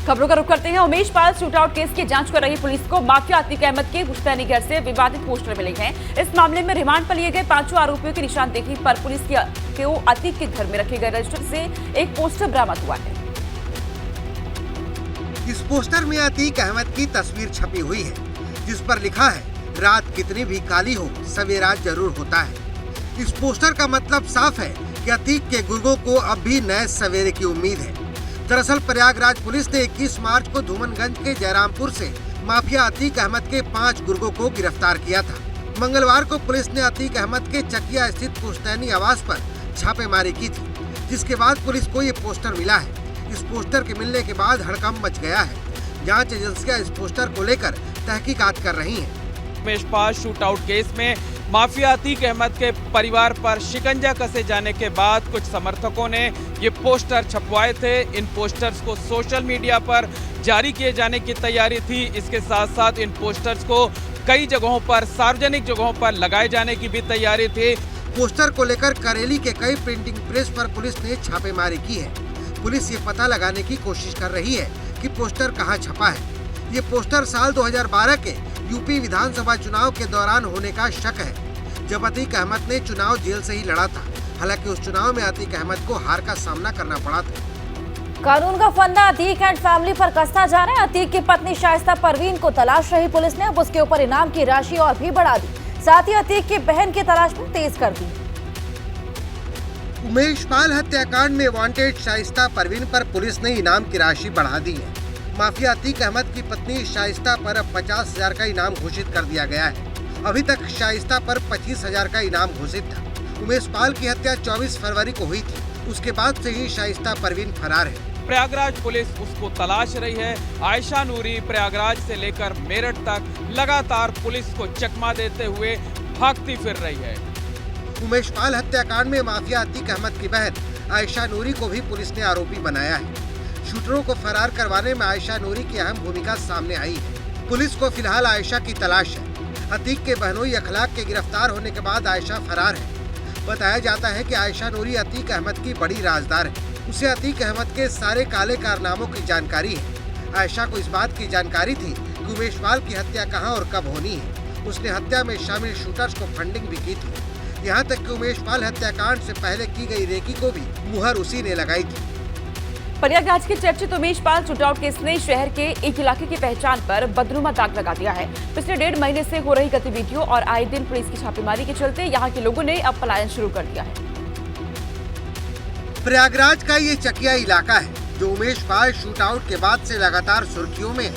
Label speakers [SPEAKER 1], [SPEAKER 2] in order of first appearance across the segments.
[SPEAKER 1] खबरों का रुख करते हैं। उमेश पाल शूटआउट केस की जांच कर रही पुलिस को माफिया अतीक अहमद के पुश्तैनी घर से विवादित पोस्टर मिले हैं। इस मामले में रिमांड पर लिए गए 5 आरोपियों की निशानदेही पर पुलिस के अतीक के घर में रखे गए रजिस्टर से एक पोस्टर बरामद हुआ है।
[SPEAKER 2] इस पोस्टर में अतीक अहमद की तस्वीर छपी हुई है, जिस पर लिखा है, रात कितनी भी काली हो सवेरा जरूर होता है। इस पोस्टर का मतलब साफ है कि अतीक के गुर्गों को अब भी नए सवेरे की उम्मीद है। दरअसल प्रयागराज पुलिस ने 21 मार्च को धूमनगंज के जयरामपुर से माफिया अतीक अहमद के 5 गुर्गों को गिरफ्तार किया था। मंगलवार को पुलिस ने अतीक अहमद के चकिया स्थित पुश्तैनी आवास पर छापेमारी की थी, जिसके बाद पुलिस को ये पोस्टर मिला है। इस पोस्टर के मिलने के बाद हड़कंप मच गया है। जांच एजेंसियां इस पोस्टर को लेकर तहकीकात कर रही हैं।
[SPEAKER 3] उमेश पाल शूटआउट केस में माफिया अतीक अहमद के परिवार पर शिकंजा कसे जाने के बाद कुछ समर्थकों ने ये पोस्टर छपवाए थे। इन पोस्टर्स को सोशल मीडिया पर जारी किए जाने की तैयारी थी। इसके साथ साथ इन पोस्टर्स को कई जगहों पर, सार्वजनिक जगहों पर लगाए जाने की भी तैयारी थी।
[SPEAKER 2] पोस्टर को लेकर करेली के कई प्रिंटिंग प्रेस पर पुलिस ने छापेमारी की है। पुलिस ये पता लगाने की कोशिश कर रही है कि पोस्टर कहां छपा है। ये पोस्टर साल 2012 के यूपी विधानसभा चुनाव के दौरान होने का शक है, जब अतीक अहमद ने चुनाव जेल से ही लड़ा था। हालांकि उस चुनाव में अतीक अहमद को हार का सामना करना पड़ा था।
[SPEAKER 4] कानून का फंदा अतीक एंड फैमिली पर कसता जा रहा है। अतीक की पत्नी शाइस्ता परवीन को तलाश रही पुलिस ने अब उसके ऊपर इनाम की राशि और भी बढ़ा दी। साथ ही अतीक की बहन की तलाश में तेज कर दी।
[SPEAKER 2] उमेश पाल हत्याकांड में वांटेड शाइस्ता परवीन पर पुलिस ने इनाम की राशि बढ़ा दी है। माफिया अतीक अहमद की पत्नी शाइस्ता पर अब 50,000 का इनाम घोषित कर दिया गया है। अभी तक शाइस्ता पर 25,000 का इनाम घोषित था। उमेश पाल की हत्या 24 फरवरी को हुई थी। उसके बाद से ही शाइस्ता परवीन फरार है।
[SPEAKER 3] प्रयागराज पुलिस उसको तलाश रही है। आयशा नूरी प्रयागराज से लेकर मेरठ तक लगातार पुलिस को चकमा देते हुए भागती फिर रही है।
[SPEAKER 2] उमेश पाल हत्याकांड में माफिया अतीक अहमद की बहन आयशा नूरी को भी पुलिस ने आरोपी बनाया है। शूटरों को फरार करवाने में आयशा नूरी की अहम भूमिका सामने आई है। पुलिस को फिलहाल आयशा की तलाश है। अतीक के बहनोई अखलाक के गिरफ्तार होने के बाद आयशा फरार है। बताया जाता है कि आयशा नूरी अतीक अहमद की बड़ी राजदार है। उसे अतीक अहमद के सारे काले कारनामों की जानकारी है। आयशा को इस बात की जानकारी थी कि उमेश पाल की हत्या कहां और कब होनी है। उसने हत्या में शामिल शूटर्स को फंडिंग भी की थी। यहाँ तक कि उमेश पाल हत्याकांड से पहले की गई रेकी को भी मुहर उसी ने लगाई थी।
[SPEAKER 1] प्रयागराज के चर्चित उमेश पाल शूटआउट केस ने शहर के एक इलाके की पहचान पर बदनुमा दाग लगा दिया है। पिछले 1.5 महीने से हो रही गतिविधियों और आए दिन पुलिस की छापेमारी के चलते यहाँ के लोगों ने अब पलायन शुरू कर दिया है।
[SPEAKER 2] प्रयागराज का ये चकिया इलाका है, जो उमेश पाल शूटआउट के बाद से लगातार सुर्खियों में है।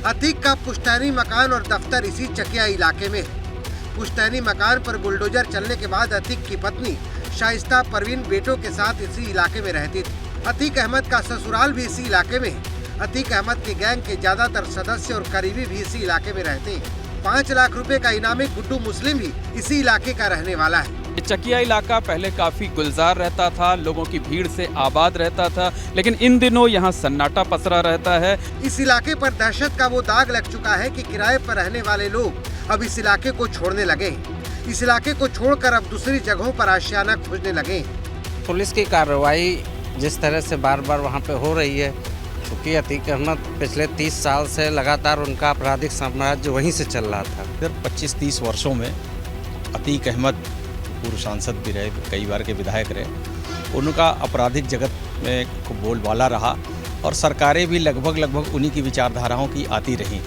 [SPEAKER 2] अतीक का पुश्तैनी मकान और दफ्तर इसी चकिया इलाके में है। पुश्तैनी मकान पर बुलडोजर चलने के बाद अतीक की पत्नी शाइस्ता परवीन बेटों के साथ इसी इलाके में रहती थी। अतीक अहमद का ससुराल भी इसी इलाके में है। अतीक अहमद के गैंग के ज्यादातर सदस्य और करीबी भी इसी इलाके में रहते हैं। 5 लाख रुपए का इनामी गुड्डू मुस्लिम भी इसी इलाके का रहने वाला है।
[SPEAKER 3] चकिया इलाका पहले काफी गुलजार रहता था, लोगों की भीड़ से आबाद रहता था, लेकिन इन दिनों यहाँ सन्नाटा पसरा रहता है।
[SPEAKER 2] इस इलाके पर दहशत का वो दाग लग चुका है कि किराए पर रहने वाले लोग अब इस इलाके को छोड़ने लगे। इस इलाके को छोड़कर अब दूसरी जगहों पर आशियाना खोजने लगे।
[SPEAKER 5] पुलिस की कार्रवाई जिस तरह से बार बार वहाँ पे हो रही है, क्योंकि अतीक अहमद पिछले 30 साल से लगातार उनका आपराधिक साम्राज्य वहीं से चल रहा था।
[SPEAKER 6] फिर 25-30 वर्षों में अतीक अहमद पूर्व सांसद भी रहे, कई बार के विधायक रहे, उनका आपराधिक जगत में बोलबाला रहा और सरकारें भी लगभग उन्हीं की विचारधाराओं की आती रहीं।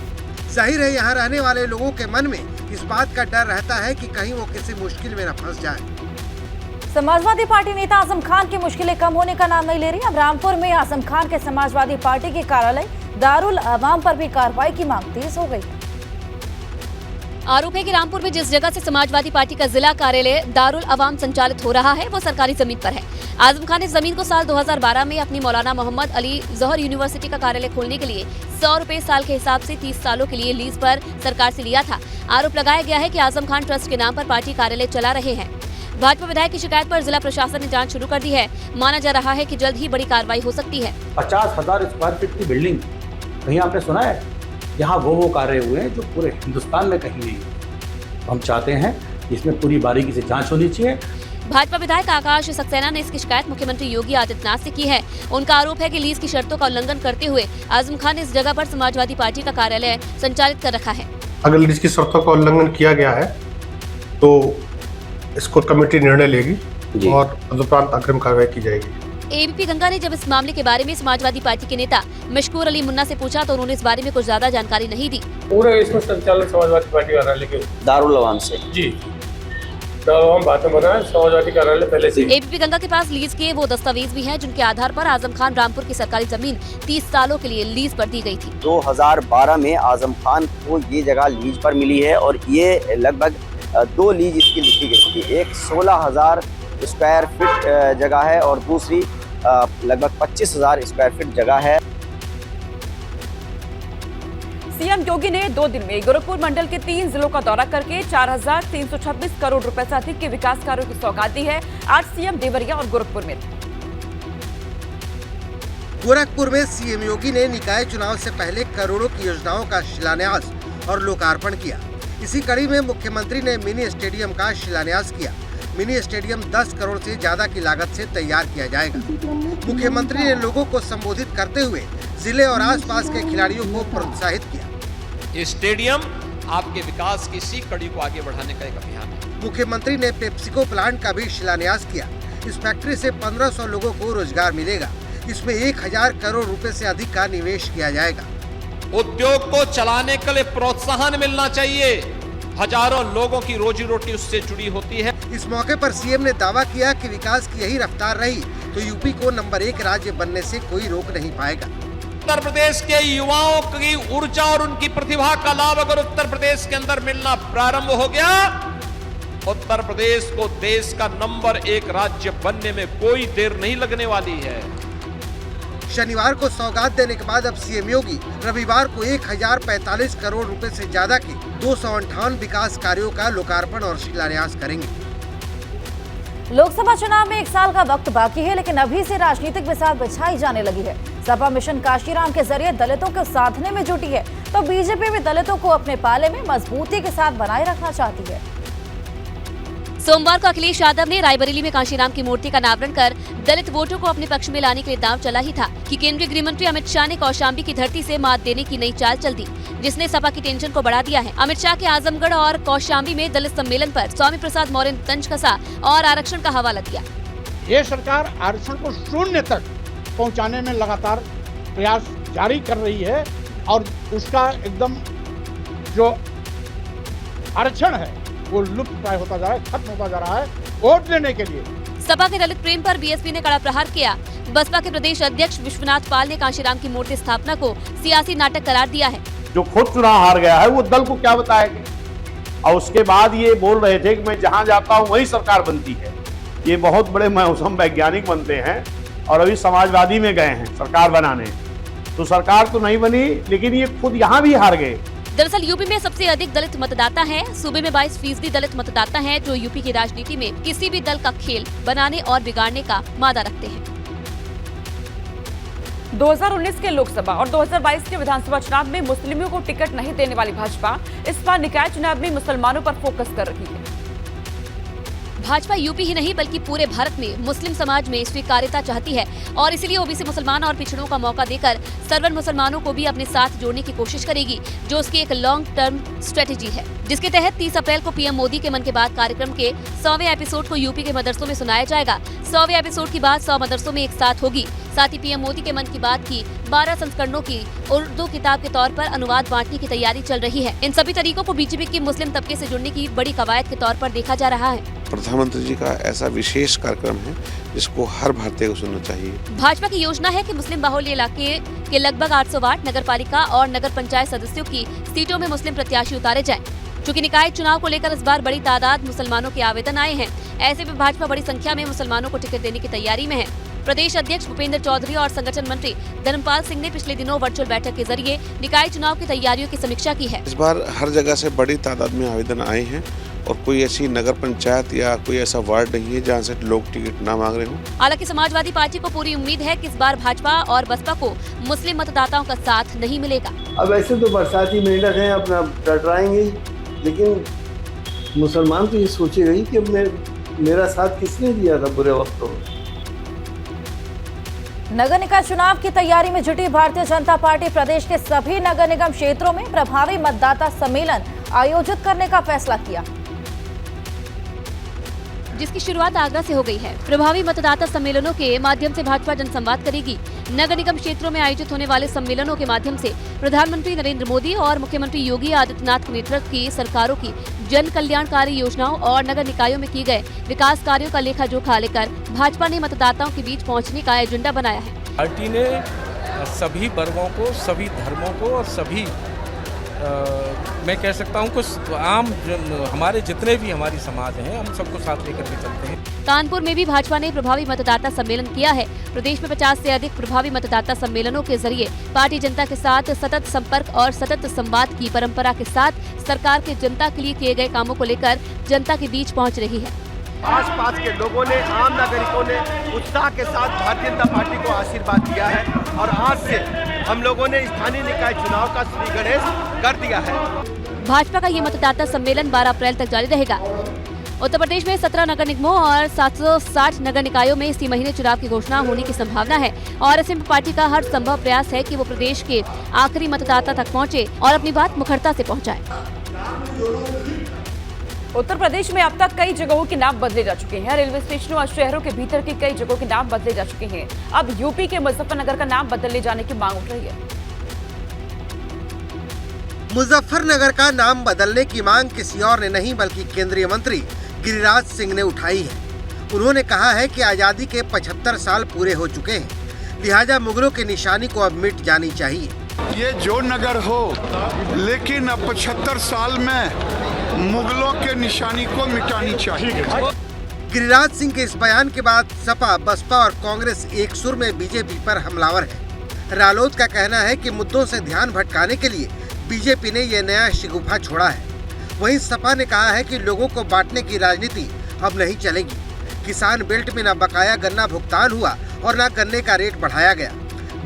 [SPEAKER 2] जाहिर है यहाँ रहने वाले लोगों के मन में इस बात का डर रहता है कि कहीं वो किसी मुश्किल में न फंस जाए।
[SPEAKER 4] समाजवादी पार्टी नेता आजम खान की मुश्किलें कम होने का नाम नहीं ले रही। अब रामपुर में आजम खान के समाजवादी पार्टी के कार्यालय दारुल अवाम पर भी कार्रवाई की मांग तेज हो गई।
[SPEAKER 7] आरोप है कि रामपुर में जिस जगह से समाजवादी पार्टी का जिला कार्यालय दारुल अवाम संचालित हो रहा है वो सरकारी जमीन पर है। आजम खान इस जमीन को साल 2012 में अपनी मौलाना मोहम्मद अली जौहर यूनिवर्सिटी का कार्यालय खोलने के लिए 100 रुपए साल के हिसाब से 30 सालों के लिए लीज पर सरकार से लिया था। आरोप लगाया गया है कि आजम खान ट्रस्ट के नाम पर पार्टी कार्यालय चला रहे हैं। भाजपा विधायक की शिकायत पर जिला प्रशासन ने जांच शुरू कर दी है। माना जा रहा है कि जल्द ही बड़ी कार्रवाई हो सकती है।
[SPEAKER 8] 50,000 स्क्वायर फीट की बिल्डिंग कहीं आपने सुना है? यहाँ वो कार्य हुए हैं जो पूरे हिंदुस्तान में कहीं नहीं। हम चाहते हैं इसमें पूरी बारीकी से जांच होनी चाहिए।
[SPEAKER 7] भाजपा विधायक आकाश सक्सेना ने इसकी शिकायत मुख्यमंत्री योगी आदित्यनाथ से की है। उनका आरोप है कि लीज की शर्तों का उल्लंघन करते हुए आजम खान ने इस जगह पर समाजवादी पार्टी का कार्यालय संचालित कर रखा है।
[SPEAKER 9] अगर लीज की शर्तों का उल्लंघन किया गया है तो इसको कमेटी निर्णय लेगी और तदुपरांत अग्रिम कार्रवाई की जाएगी।
[SPEAKER 7] एबीपी गंगा ने जब इस मामले के बारे में समाजवादी पार्टी के नेता मशकूर अली मुन्ना से पूछा तो उन्होंने इस बारे में कुछ ज्यादा जानकारी नहीं दी।
[SPEAKER 10] पूरे इसमें संचालन समाजवादी पार्टी कार्यालय के
[SPEAKER 11] दारुल अवाम से
[SPEAKER 10] जी हम बातें बनाए समाजवादी कार्यालय पहले से।
[SPEAKER 7] एबीपी गंगा के पास लीज के वो दस्तावेज भी हैं जिनके आधार पर आजम खान रामपुर की सरकारी जमीन 30 सालों के लिए लीज पर दी गई थी।
[SPEAKER 11] 2012 में आजम खान को ये जगह लीज पर मिली है और ये लगभग 2 लीज इसकी लिखी गई थी। एक 16,000 स्क्वायर फीट जगह है और दूसरी लगभग 25,000 स्क्वायर फीट जगह है।
[SPEAKER 1] सीएम योगी ने 2 दिन में गोरखपुर मंडल के 3 जिलों का दौरा करके 4,326 करोड़ रुपए से अधिक के विकास कार्यों की सौगात दी है। आज सीएम देवरिया और गोरखपुर में
[SPEAKER 2] गोरखपुर में सीएम योगी ने निकाय चुनाव से पहले करोड़ों की योजनाओं का शिलान्यास और लोकार्पण किया। इसी कड़ी में मुख्यमंत्री ने मिनी स्टेडियम का शिलान्यास किया। मिनी स्टेडियम 10 करोड़ से ज्यादा की लागत से तैयार किया जाएगा। मुख्यमंत्री ने लोगों को संबोधित करते हुए जिले और आसपास के खिलाड़ियों को प्रोत्साहित किया।
[SPEAKER 12] ये स्टेडियम आपके विकास की इसी कड़ी को आगे बढ़ाने का एक अभियान है।
[SPEAKER 2] मुख्यमंत्री ने पेप्सिको प्लांट का भी शिलान्यास किया। इस फैक्ट्री से 1500 लोगों को रोजगार मिलेगा। इसमें 1000 करोड़ रुपए से अधिक का निवेश किया जाएगा।
[SPEAKER 12] उद्योग को चलाने के लिए प्रोत्साहन मिलना चाहिए। हजारों लोगों की रोजी रोटी उससे जुड़ी होती है।
[SPEAKER 2] इस मौके पर सीएम ने दावा किया कि विकास की यही रफ्तार रही तो यूपी को नंबर 1 राज्य बनने से कोई रोक नहीं पाएगा।
[SPEAKER 12] उत्तर प्रदेश के युवाओं की ऊर्जा और उनकी प्रतिभा का लाभ अगर उत्तर प्रदेश के अंदर मिलना प्रारंभ हो गया, उत्तर प्रदेश को देश का नंबर 1 राज्य बनने में कोई देर नहीं लगने वाली है।
[SPEAKER 2] शनिवार को सौगात देने के बाद अब सीएम योगी रविवार को 1045 करोड़ रुपए से ज्यादा के 258 विकास कार्यों का लोकार्पण और शिलान्यास करेंगे।
[SPEAKER 4] लोकसभा चुनाव में 1 साल का वक्त बाकी है, लेकिन अभी से राजनीतिक मिसाल बिछाई जाने लगी है। सपा मिशन काशीराम के जरिए दलितों को साधने में जुटी है, तो बीजेपी भी दलितों को अपने पाले में मजबूती के साथ बनाए रखना चाहती है।
[SPEAKER 7] सोमवार को अखिलेश यादव ने रायबरेली में कांशीराम की मूर्ति का अनावरण कर दलित वोटों को अपने पक्ष में लाने के लिए दांव चला ही था कि केंद्रीय गृह मंत्री अमित शाह ने कौशाम्बी की धरती से मात देने की नई चाल चल दी, जिसने सपा की टेंशन को बढ़ा दिया है। अमित शाह के आजमगढ़ और कौशाम्बी में दलित सम्मेलन पर स्वामी प्रसाद मौर्य ने तंज कसा और आरक्षण का हवाला दिया।
[SPEAKER 13] ये सरकार आरक्षण को 0 तक पहुँचाने में लगातार प्रयास जारी कर रही है और उसका एकदम जो आरक्षण है वो लुप्त प्राय होता जा रहा है, खत्म होता जा रहा है वोट लेने के लिए।
[SPEAKER 7] सपा के दलित प्रेम पर बीएसपी ने कड़ा प्रहार किया। बसपा के प्रदेश अध्यक्ष विश्वनाथ पाल ने कांशीराम की मूर्ति स्थापना को सियासी नाटक करार दिया है।
[SPEAKER 8] जो खुद चुनाव हार गया है वो दल को क्या बताएगा, और उसके बाद ये बोल रहे थे कि मैं जहां जाता हूं वही सरकार बनती है। ये बहुत बड़े मौसम वैज्ञानिक बनते हैं और अभी समाजवादी में गए हैं सरकार बनाने, तो सरकार तो नहीं बनी लेकिन ये खुद यहाँ भी हार गए।
[SPEAKER 7] दरअसल यूपी में सबसे अधिक दलित मतदाता हैं। सूबे में 22% दलित मतदाता हैं जो यूपी की राजनीति में किसी भी दल का खेल बनाने और बिगाड़ने का मादा रखते हैं।
[SPEAKER 1] 2019 के लोकसभा और 2022 के विधानसभा चुनाव में मुस्लिमों को टिकट नहीं देने वाली भाजपा इस बार निकाय चुनाव में मुसलमानों पर फोकस कर रही है।
[SPEAKER 7] भाजपा यूपी ही नहीं बल्कि पूरे भारत में मुस्लिम समाज में स्वीकार्यता चाहती है और इसलिए ओबीसी मुसलमान और पिछड़ों का मौका देकर सर्वर मुसलमानों को भी अपने साथ जोड़ने की कोशिश करेगी, जो उसकी एक लॉन्ग टर्म स्ट्रेटेजी है, जिसके तहत 30 अप्रैल को पीएम मोदी के मन की बात कार्यक्रम के 100वें एपिसोड को यूपी के मदरसों में सुनाया जाएगा। 100वें एपिसोड की बात 100 मदरसों में एक साथ होगी। साथ ही पीएम मोदी के मन की बात की 12 संस्करणों की उर्दू किताब के तौर पर अनुवाद बांटने की तैयारी चल रही है। इन सभी तरीकों को बीजेपी की मुस्लिम तबके से जुड़ने की बड़ी कवायद के तौर पर देखा जा रहा है।
[SPEAKER 14] प्रधानमंत्री जी का ऐसा विशेष कार्यक्रम है जिसको हर भारतीय को सुनना चाहिए।
[SPEAKER 7] भाजपा की योजना है कि मुस्लिम बाहुल्य इलाके के लगभग 800 वार्ड नगर पालिका और नगर पंचायत सदस्यों की सीटों में मुस्लिम प्रत्याशी उतारे जाएं। चूँकि निकाय चुनाव को लेकर इस बार बड़ी तादाद मुसलमानों के आवेदन आए हैं, ऐसे में भाजपा बड़ी संख्या में मुसलमानों को टिकट देने की तैयारी में है। प्रदेश अध्यक्ष भूपेंद्र चौधरी और संगठन मंत्री धर्मपाल सिंह ने पिछले दिनों वर्चुअल बैठक के जरिए निकाय चुनाव की तैयारियों की समीक्षा की है।
[SPEAKER 14] इस बार हर जगह से बड़ी तादाद में आवेदन आए हैं और कोई ऐसी नगर पंचायत या कोई ऐसा वार्ड नहीं है जहां से लोग टिकट ना मांग रहे हों।
[SPEAKER 7] हालांकि समाजवादी पार्टी को पूरी उम्मीद है कि इस बार भाजपा और बसपा को मुस्लिम मतदाताओं का साथ नहीं मिलेगा।
[SPEAKER 15] अब ऐसे तो बरसाती मेंढक हैं, अपना टटराएंगे, लेकिन मुसलमान तो ये सोचेगा ही कि अब मेरा साथ किसने दिया था बुरे वक्तों में?
[SPEAKER 4] नगर निकाय चुनाव की तैयारी में जुटी भारतीय जनता पार्टी प्रदेश के सभी नगर निगम क्षेत्रों में प्रभावी मतदाता सम्मेलन आयोजित करने का फैसला किया,
[SPEAKER 7] जिसकी शुरुआत आगरा से हो गई है। प्रभावी मतदाता सम्मेलनों के माध्यम से भाजपा जनसंवाद करेगी। नगर निगम क्षेत्रों में आयोजित होने वाले सम्मेलनों के माध्यम से प्रधानमंत्री नरेंद्र मोदी और मुख्यमंत्री योगी आदित्यनाथ के नेतृत्व की सरकारों की जन कल्याणकारी योजनाओं और नगर निकायों में की गए विकास कार्यों का लेखा जोखा लेकर भाजपा ने मतदाताओं के बीच पहुंचने का एजेंडा बनाया है।
[SPEAKER 16] पार्टी ने सभी वर्गों को, सभी धर्मों को और सभी मैं कह सकता हूँ कुछ आम हमारे जितने भी हमारी समाज हैं, हम सबको साथ लेकर के चलते हैं।
[SPEAKER 7] कानपुर में भी भाजपा ने प्रभावी मतदाता सम्मेलन किया है। प्रदेश में 50 से अधिक प्रभावी मतदाता सम्मेलनों के जरिए पार्टी जनता के साथ सतत संपर्क और सतत संवाद की परंपरा के साथ सरकार के जनता के लिए किए गए कामों को लेकर जनता के बीच पहुंच रही है।
[SPEAKER 17] आसपास के लोगों ने, आम नागरिकों ने उत्साह के साथ भारतीय जनता पार्टी को आशीर्वाद दिया है और आज से हम लोगों ने स्थानीय निकाय चुनाव का श्री गणेश कर दिया है।
[SPEAKER 7] भाजपा का ये मतदाता सम्मेलन 12 अप्रैल तक जारी रहेगा। उत्तर प्रदेश में 17 नगर निगमों और 760 नगर निकायों में इसी महीने चुनाव की घोषणा होने की संभावना है और ऐसे में पार्टी का हर संभव प्रयास है कि वो प्रदेश के आखिरी मतदाता तक पहुंचे और अपनी बात मुखरता से पहुंचाए।
[SPEAKER 1] उत्तर प्रदेश में अब तक कई जगहों के नाम बदले जा चुके हैं। रेलवे स्टेशनों और शहरों के भीतर के कई जगहों के नाम बदले जा चुके हैं। अब यूपी के मुजफ्फरनगर का नाम बदलने जाने की मांग उठ रही है।
[SPEAKER 2] मुजफ्फरनगर का नाम बदलने की मांग किसी और ने नहीं बल्कि केंद्रीय मंत्री गिरिराज सिंह ने उठाई है। उन्होंने कहा है कि आजादी के 75 साल पूरे हो चुके हैं, लिहाजा मुगलों की निशानी को अब मिट जानी चाहिए।
[SPEAKER 18] ये जो नगर हो, लेकिन अब 75 साल में मुगलों के निशानी को मिटानी चाहिए।
[SPEAKER 2] गिरिराज सिंह के इस बयान के बाद सपा, बसपा और कांग्रेस एक सुर में बीजेपी पर हमलावर है। रालोद का कहना है कि मुद्दों से ध्यान भटकाने के लिए बीजेपी ने ये नया शिगुफा छोड़ा है। वहीं सपा ने कहा है कि लोगों को बांटने की राजनीति अब नहीं चलेगी। किसान बेल्ट में न बकाया गन्ना भुगतान हुआ और न गन्ने का रेट बढ़ाया गया।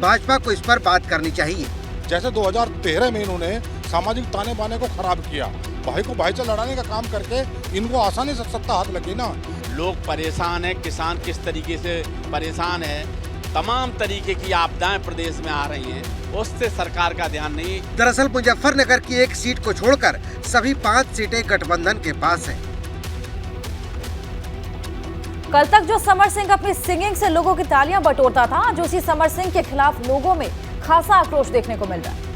[SPEAKER 2] भाजपा को इस पर बात करनी चाहिए।
[SPEAKER 19] जैसे 2013 में इन्होंने सामाजिक ताने बाने को खराब किया, भाई को भाई से लड़ाने का काम करके इनको आसानी से सत्ता हाथ लगी ना।
[SPEAKER 20] लोग परेशान हैं, किसान किस तरीके से परेशान है, तमाम तरीके की आपदाएं प्रदेश में आ रही हैं, उससे सरकार का ध्यान नहीं।
[SPEAKER 2] दरअसल मुजफ्फरनगर की एक सीट को छोड़कर सभी 5 सीटें गठबंधन के पास हैं।
[SPEAKER 4] कल तक जो समर सिंह अपनी सिंगिंग से लोगों की तालियां बटोरता था, आज उसी समर सिंह के खिलाफ लोगों में खासा आक्रोश देखने को मिल रहा है।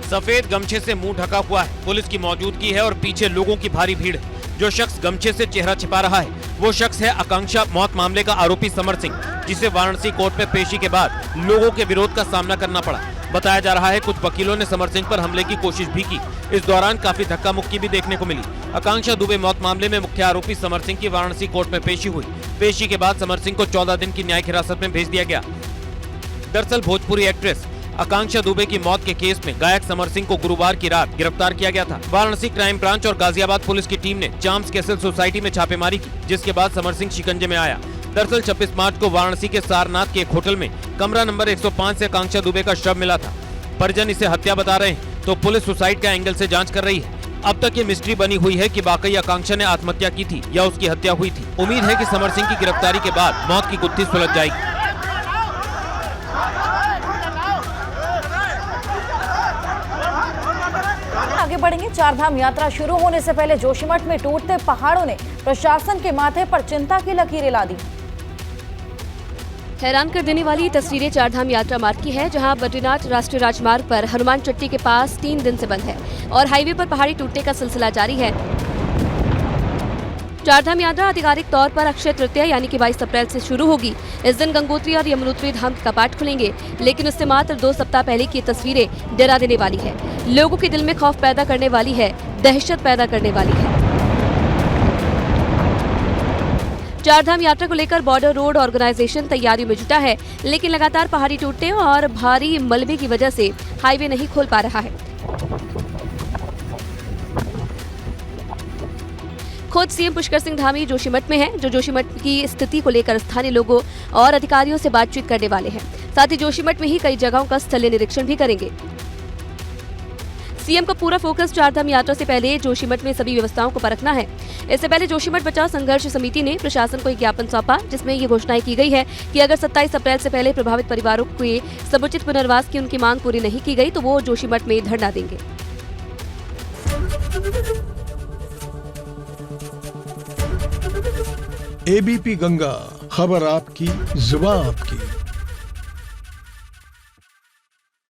[SPEAKER 12] सफेद गमछे से मुंह ढका हुआ है, पुलिस की मौजूदगी है और पीछे लोगों की भारी भीड़ है। जो शख्स गमछे से चेहरा छिपा रहा है वो शख्स है आकांक्षा मौत मामले का आरोपी समर सिंह, जिसे वाराणसी कोर्ट में पेशी के बाद लोगों के विरोध का सामना करना पड़ा। बताया जा रहा है कुछ वकीलों ने समर सिंह पर हमले की कोशिश भी की। इस दौरान काफी धक्का मुक्की भी देखने को मिली। आकांक्षा दुबे मौत मामले में मुख्य आरोपी समर सिंह की वाराणसी कोर्ट में पेशी हुई। पेशी के बाद समर सिंह को 14 दिन की न्यायिक हिरासत में भेज दिया गया। दरअसल भोजपुरी एक्ट्रेस आकांक्षा दुबे की मौत के केस में गायक समर सिंह को गुरुवार की रात गिरफ्तार किया गया था। वाराणसी क्राइम ब्रांच और गाजियाबाद पुलिस की टीम ने चाम्स कैसल सोसाइटी में छापेमारी की, जिसके बाद समर सिंह शिकंजे में आया। दरअसल 26 मार्च को वाराणसी के सारनाथ के एक होटल में कमरा नंबर 105 से आकांक्षा दुबे का शव मिला था। परिजन इसे हत्या बता रहे हैं तो पुलिस सुसाइड का एंगल से जांच कर रही है। अब तक ये मिस्ट्री बनी हुई है कि वाकई आकांक्षा ने आत्महत्या की थी या उसकी हत्या हुई थी। उम्मीद है कि समर सिंह की गिरफ्तारी के बाद मौत की गुत्थी सुलझ जाएगी।
[SPEAKER 4] आगे बढ़ेंगे। चारधाम यात्रा शुरू होने से पहले जोशीमठ में टूटते पहाड़ों ने प्रशासन के माथे पर चिंता की लकीरें ला दी।
[SPEAKER 7] हैरान कर देने वाली तस्वीरें चारधाम यात्रा मार्ग की है, जहां बद्रीनाथ राष्ट्रीय राजमार्ग पर हनुमान चट्टी के पास 3 दिन से बंद है और हाईवे पर पहाड़ी टूटने का सिलसिला जारी है। चारधाम यात्रा आधिकारिक तौर पर अक्षय तृतीया यानी कि 22 अप्रैल से शुरू होगी। इस दिन गंगोत्री और यमुनोत्री धाम के कपाट खुलेंगे, लेकिन उससे मात्र 2 सप्ताह पहले की तस्वीरें डरा देने वाली है, लोगों के दिल में खौफ पैदा करने वाली है, दहशत पैदा करने वाली है। चारधाम यात्रा को लेकर बॉर्डर रोड ऑर्गेनाइजेशन तैयारियों में जुटा है, लेकिन लगातार पहाड़ी टूटने और भारी मलबे की वजह से हाईवे नहीं खोल पा रहा है। खुद सीएम पुष्कर सिंह धामी जोशीमठ में हैं, जो जोशीमठ की स्थिति को लेकर स्थानीय लोगों और अधिकारियों से बातचीत करने वाले हैं। साथ ही जोशीमठ में ही कई जगहों का स्थलीय निरीक्षण भी करेंगे। सीएम का पूरा फोकस चारधाम यात्रा से पहले जोशीमठ में सभी व्यवस्थाओं को परखना है। इससे पहले जोशीमठ बचाव संघर्ष समिति ने प्रशासन को एक ज्ञापन सौंपा, जिसमें ये घोषणाएं की गई है कि अगर 27 अप्रैल से पहले प्रभावित परिवारों के समुचित पुनर्वास की उनकी मांग पूरी नहीं की गई तो वो जोशीमठ में धरना देंगे।
[SPEAKER 21] एबीपी गंगा, खबर आपकी, जुबान आपकी।